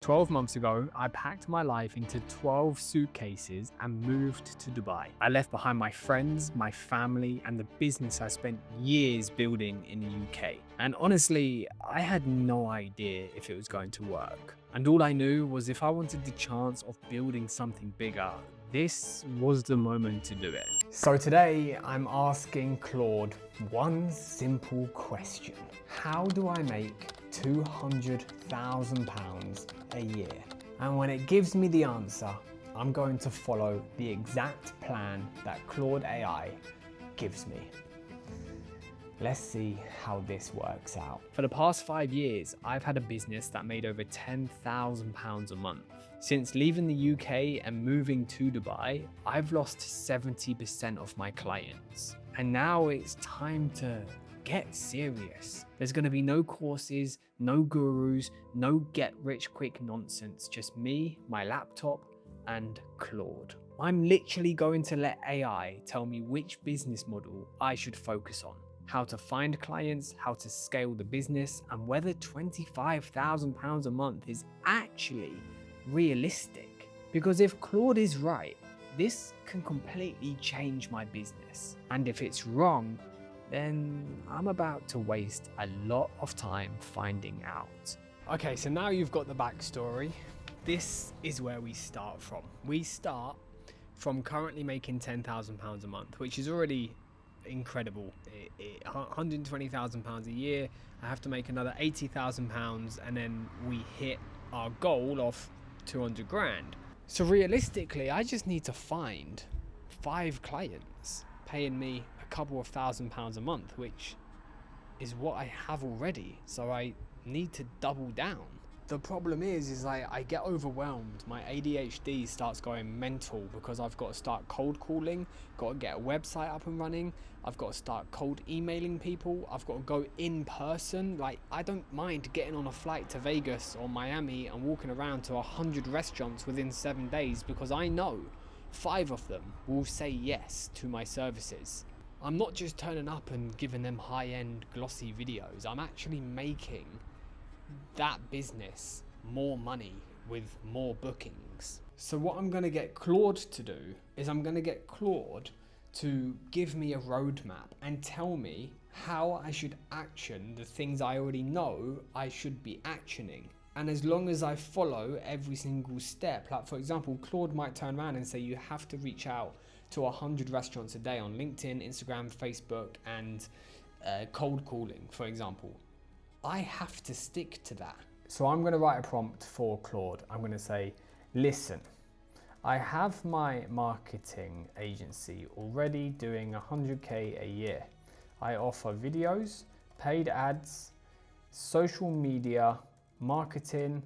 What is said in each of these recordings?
12 months ago, I packed my life into 12 suitcases and moved to Dubai. I left behind my friends, my family, and the business I spent years building in the UK. And honestly, I had no idea if it was going to work. And all I knew was if I wanted the chance of building something bigger, this was the moment to do it. So today, I'm asking Claude one simple question. How do I make £200,000 a year? And when it gives me the answer, I'm going to follow the exact plan that Claude AI gives me. Let's see how this works out. For the past 5 years, I've had a business that made over £10,000 a month. Since leaving the UK and moving to Dubai, I've lost 70% of my clients. And now it's time to get serious. There's going to be no courses, no gurus, no get rich quick nonsense, just me, my laptop, and Claude. I'm literally going to let AI tell me which business model I should focus on, how to find clients, how to scale the business, and whether £25,000 a month is actually realistic. Because if Claude is right, this can completely change my business. And if it's wrong, then I'm about to waste a lot of time finding out. Okay, so now you've got the backstory. This is where we start from. We start from currently making £10,000 a month, which is already incredible. £120,000 a year. I have to make another £80,000 and then we hit our goal of 200 grand. So realistically, I just need to find 5 clients paying me a couple of £1,000s a month, which is what I have already. So I need to double down. The problem is I get overwhelmed. My ADHD starts going mental because I've got to start cold calling, got to get a website up and running, I've got to start cold emailing people, I've got to go in person. Like, I don't mind getting on a flight to Vegas or Miami and walking around to 100 restaurants within 7 days because I know 5 of them will say yes to my services. I'm not just turning up and giving them high-end glossy videos. I'm actually making that business more money with more bookings. So what I'm going to get Claude to do is I'm going to get Claude to give me a roadmap and tell me how I should action the things I already know I should be actioning. And as long as I follow every single step, like for example, Claude might turn around and say you have to reach out to 100 restaurants a day on LinkedIn, Instagram, Facebook, and cold calling, for example. I have to stick to that. So I'm going to write a prompt for Claude. I'm going to say, listen, I have my marketing agency already doing 100K a year. I offer videos, paid ads, social media, marketing,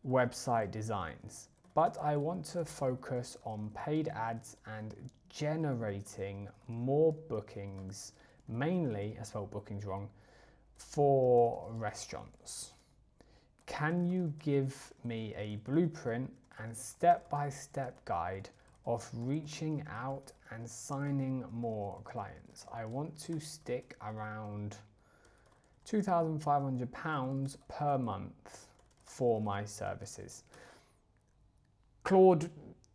website designs. But I want to focus on paid ads and generating more bookings, mainly, I spelled bookings wrong, for restaurants. Can you give me a blueprint and step-by-step guide of reaching out and signing more clients? I want to stick around £2,500 per month for my services. Claude,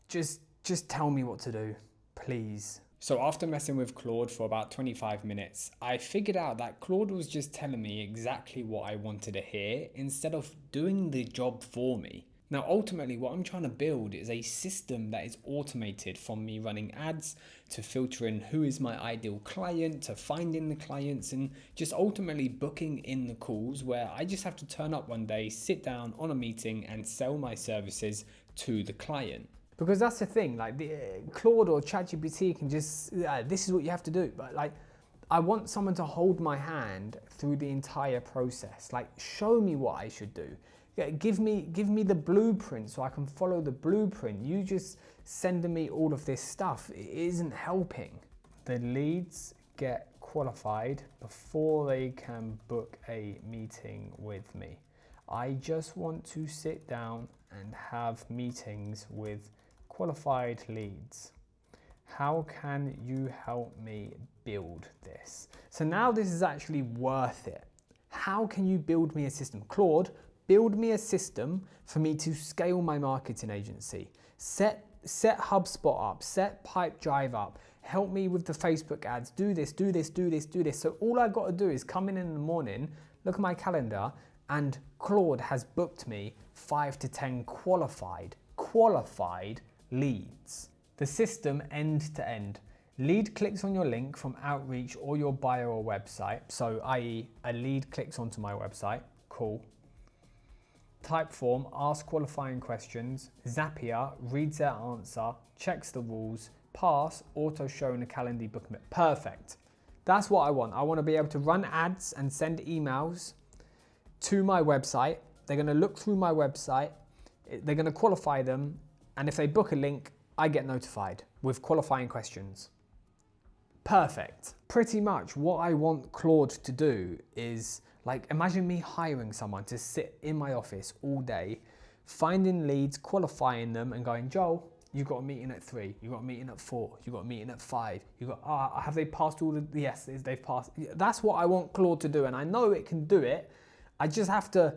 just tell me what to do, please. So after messing with Claude for about 25 minutes, I figured out that Claude was just telling me exactly what I wanted to hear instead of doing the job for me. Now, ultimately, what I'm trying to build is a system that is automated, from me running ads to filtering who is my ideal client to finding the clients and just ultimately booking in the calls where I just have to turn up one day, sit down on a meeting and sell my services to the client. Because that's the thing, like Claude or ChatGPT can just, this is what you have to do. But like, I want someone to hold my hand through the entire process. Like, show me what I should do. Give me the blueprint so I can follow the blueprint. You just sending me all of this stuff, it isn't helping. The leads get qualified before they can book a meeting with me. I just want to sit down and have meetings with qualified leads. How can you help me build this? So now this is actually worth it. How can you build me a system? Claude, build me a system for me to scale my marketing agency. Set HubSpot up, set Pipedrive up, help me with the Facebook ads, do this. So all I got to do is come in the morning, look at my calendar, and Claude has booked me 5 to 10 qualified leads. The system end to end. Lead clicks on your link from outreach or your bio or website. So i.e. a lead clicks onto my website, cool. Type form, ask qualifying questions. Zapier reads their answer, checks the rules, pass, auto show in a Calendly bookmark. Perfect. That's what I want. I want to be able to run ads and send emails to my website. They're going to look through my website. They're going to qualify them. And if they book a link, I get notified with qualifying questions. Perfect. Pretty much what I want Claude to do is, like, imagine me hiring someone to sit in my office all day, finding leads, qualifying them and going, Joel, you got a meeting at 3, you got a meeting at 4, you got a meeting at 5, you got, have they passed all the, yes, they've passed. That's what I want Claude to do. And I know it can do it. I just have to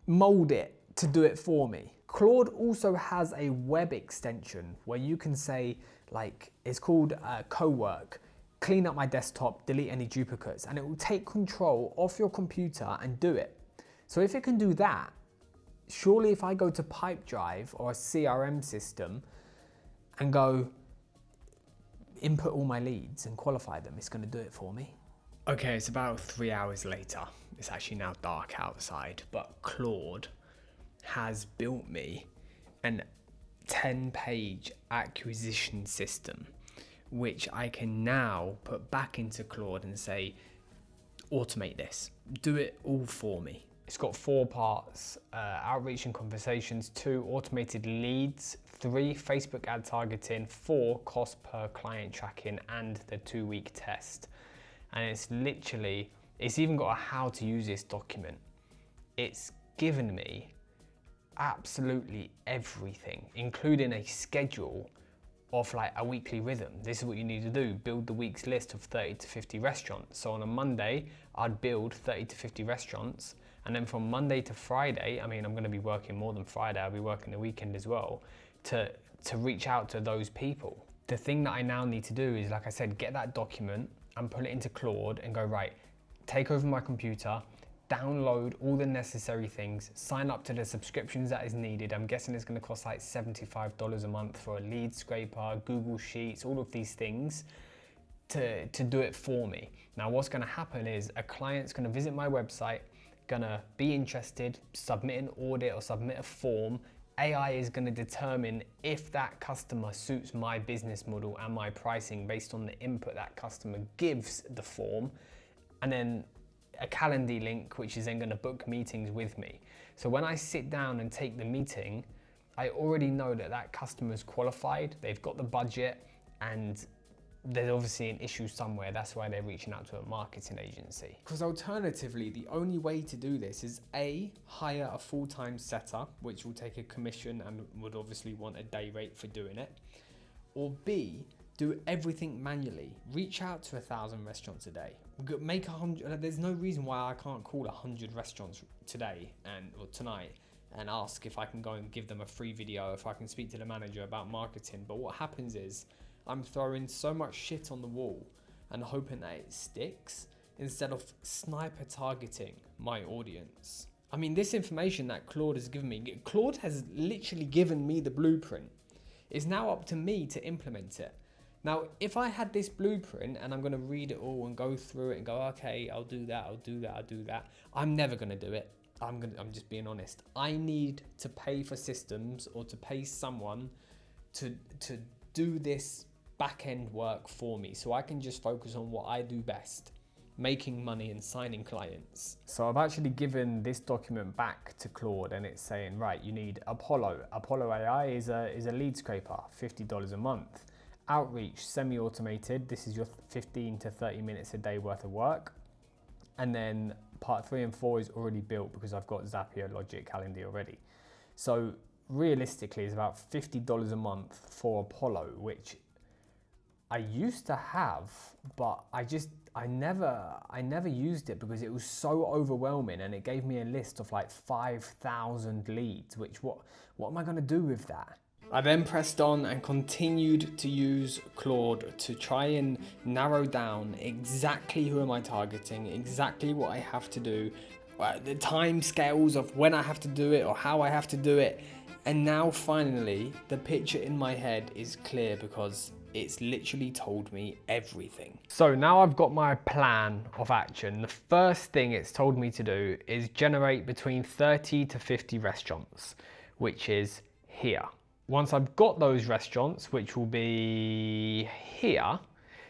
mold it to do it for me. Claude also has a web extension where you can say, like, it's called co-work, clean up my desktop, delete any duplicates, and it will take control off your computer and do it. So if it can do that, surely if I go to Pipedrive or a CRM system and go input all my leads and qualify them, it's going to do it for me. Okay, it's about 3 hours later. It's actually now dark outside, but Claude has built me an 10-page acquisition system, which I can now put back into Claude and say, automate this, do it all for me. It's got 4 parts, outreach and conversations, 2 automated leads, 3 Facebook ad targeting, 4 cost per client tracking, and the 2-week test. And it's literally, it's even got a how to use this document. It's given me absolutely everything, including a schedule of like a weekly rhythm. This is what you need to do. Build the week's list of 30 to 50 restaurants. So on a Monday, I'd build 30 to 50 restaurants. And then from Monday to Friday, I mean, I'm going to be working more than Friday. I'll be working the weekend as well to reach out to those people. The thing that I now need to do is, like I said, get that document and put it into Claude and go, right, take over my computer, download all the necessary things, sign up to the subscriptions that is needed. I'm guessing it's going to cost like $75 a month for a lead scraper, Google Sheets, all of these things to do it for me. Now what's going to happen is a client's going to visit my website, going to be interested, submit an audit or submit a form. AI is going to determine if that customer suits my business model and my pricing based on the input that customer gives the form, and then a Calendly link, which is then going to book meetings with me. So when I sit down and take the meeting, I already know that that customer is qualified, they've got the budget, and there's obviously an issue somewhere. That's why they're reaching out to a marketing agency. Because alternatively, the only way to do this is A, hire a full-time setter, which will take a commission and would obviously want a day rate for doing it. Or B, do everything manually. Reach out to 1,000 restaurants a day. Make 100. There's no reason why I can't call 100 restaurants today or tonight and ask if I can go and give them a free video, if I can speak to the manager about marketing. But what happens is I'm throwing so much shit on the wall and hoping that it sticks instead of sniper targeting my audience. I mean, this information that Claude has given me, Claude has literally given me the blueprint. It's now up to me to implement it. Now, if I had this blueprint and I'm going to read it all and go through it and go, okay, I'll do that, I'm never going to do it. I'm just being honest. I need to pay for systems or to pay someone to do this back-end work for me so I can just focus on what I do best, making money and signing clients. So I've actually given this document back to Claude and it's saying, right, you need Apollo. Apollo AI is a lead scraper, $50 a month. Outreach, semi-automated. This is your 15 to 30 minutes a day worth of work. And then part 3 and 4 is already built because I've got Zapier, Logic, Calendly already. So realistically, it's about $50 a month for Apollo, which I used to have, but I never used it because it was so overwhelming, and it gave me a list of like 5,000 leads, which what am I gonna do with that? I then pressed on and continued to use Claude to try and narrow down exactly who am I targeting, exactly what I have to do, the time scales of when I have to do it or how I have to do it. And now finally the picture in my head is clear because it's literally told me everything. So now I've got my plan of action. The first thing it's told me to do is generate between 30 to 50 restaurants, which is here. Once I've got those restaurants, which will be here,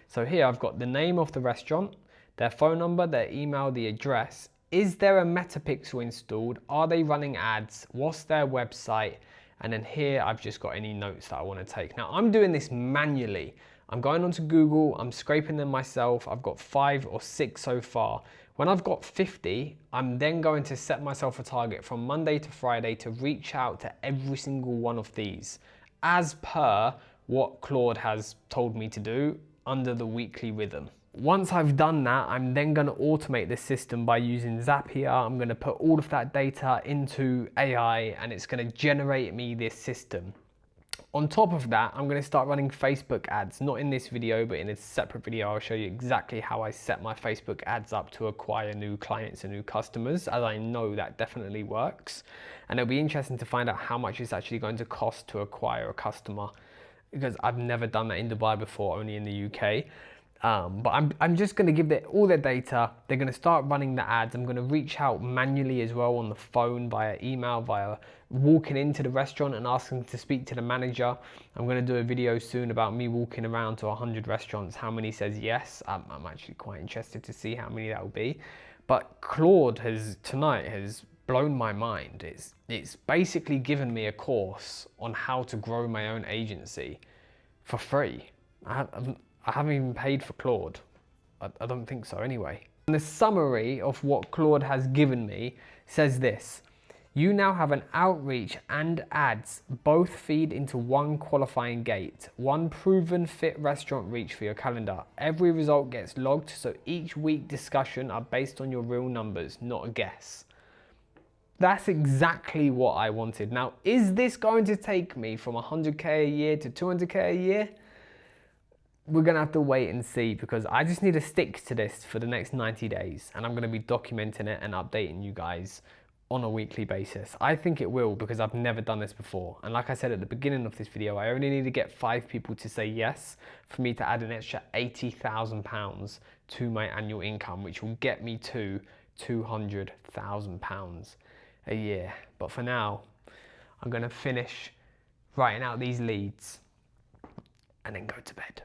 so here I've got the name of the restaurant, their phone number, their email, the address. Is there a Metapixel installed? Are they running ads? What's their website? And then here I've just got any notes that I want to take. Now I'm doing this manually. I'm going onto Google, I'm scraping them myself. I've got 5 or 6 so far. When I've got 50, I'm then going to set myself a target from Monday to Friday to reach out to every single one of these as per what Claude has told me to do under the weekly rhythm. Once I've done that, I'm then going to automate this system by using Zapier. I'm going to put all of that data into AI and it's going to generate me this system. On top of that, I'm going to start running Facebook ads, not in this video, but in a separate video. I'll show you exactly how I set my Facebook ads up to acquire new clients and new customers, as I know that definitely works. And it'll be interesting to find out how much it's actually going to cost to acquire a customer, because I've never done that in Dubai before, only in the UK. But I'm just going to give them all their data. They're going to start running the ads. I'm going to reach out manually as well on the phone, via email, via walking into the restaurant and asking to speak to the manager. I'm going to do a video soon about me walking around to 100 restaurants. How many says yes? I'm actually quite interested to see how many that will be. But Claude tonight has blown my mind. It's basically given me a course on how to grow my own agency for free. I haven't even paid for Claude. I don't think so anyway. And the summary of what Claude has given me says this: you now have an outreach and ads both feed into one qualifying gate, one proven fit restaurant reach for your calendar. Every result gets logged, so each week discussion are based on your real numbers, not a guess. That's exactly what I wanted. Now, is this going to take me from 100K a year to 200K a year? We're going to have to wait and see, because I just need to stick to this for the next 90 days and I'm going to be documenting it and updating you guys on a weekly basis. I think it will, because I've never done this before. And like I said at the beginning of this video, I only need to get 5 people to say yes for me to add an extra £80,000 to my annual income, which will get me to £200,000 a year. But for now, I'm going to finish writing out these leads and then go to bed.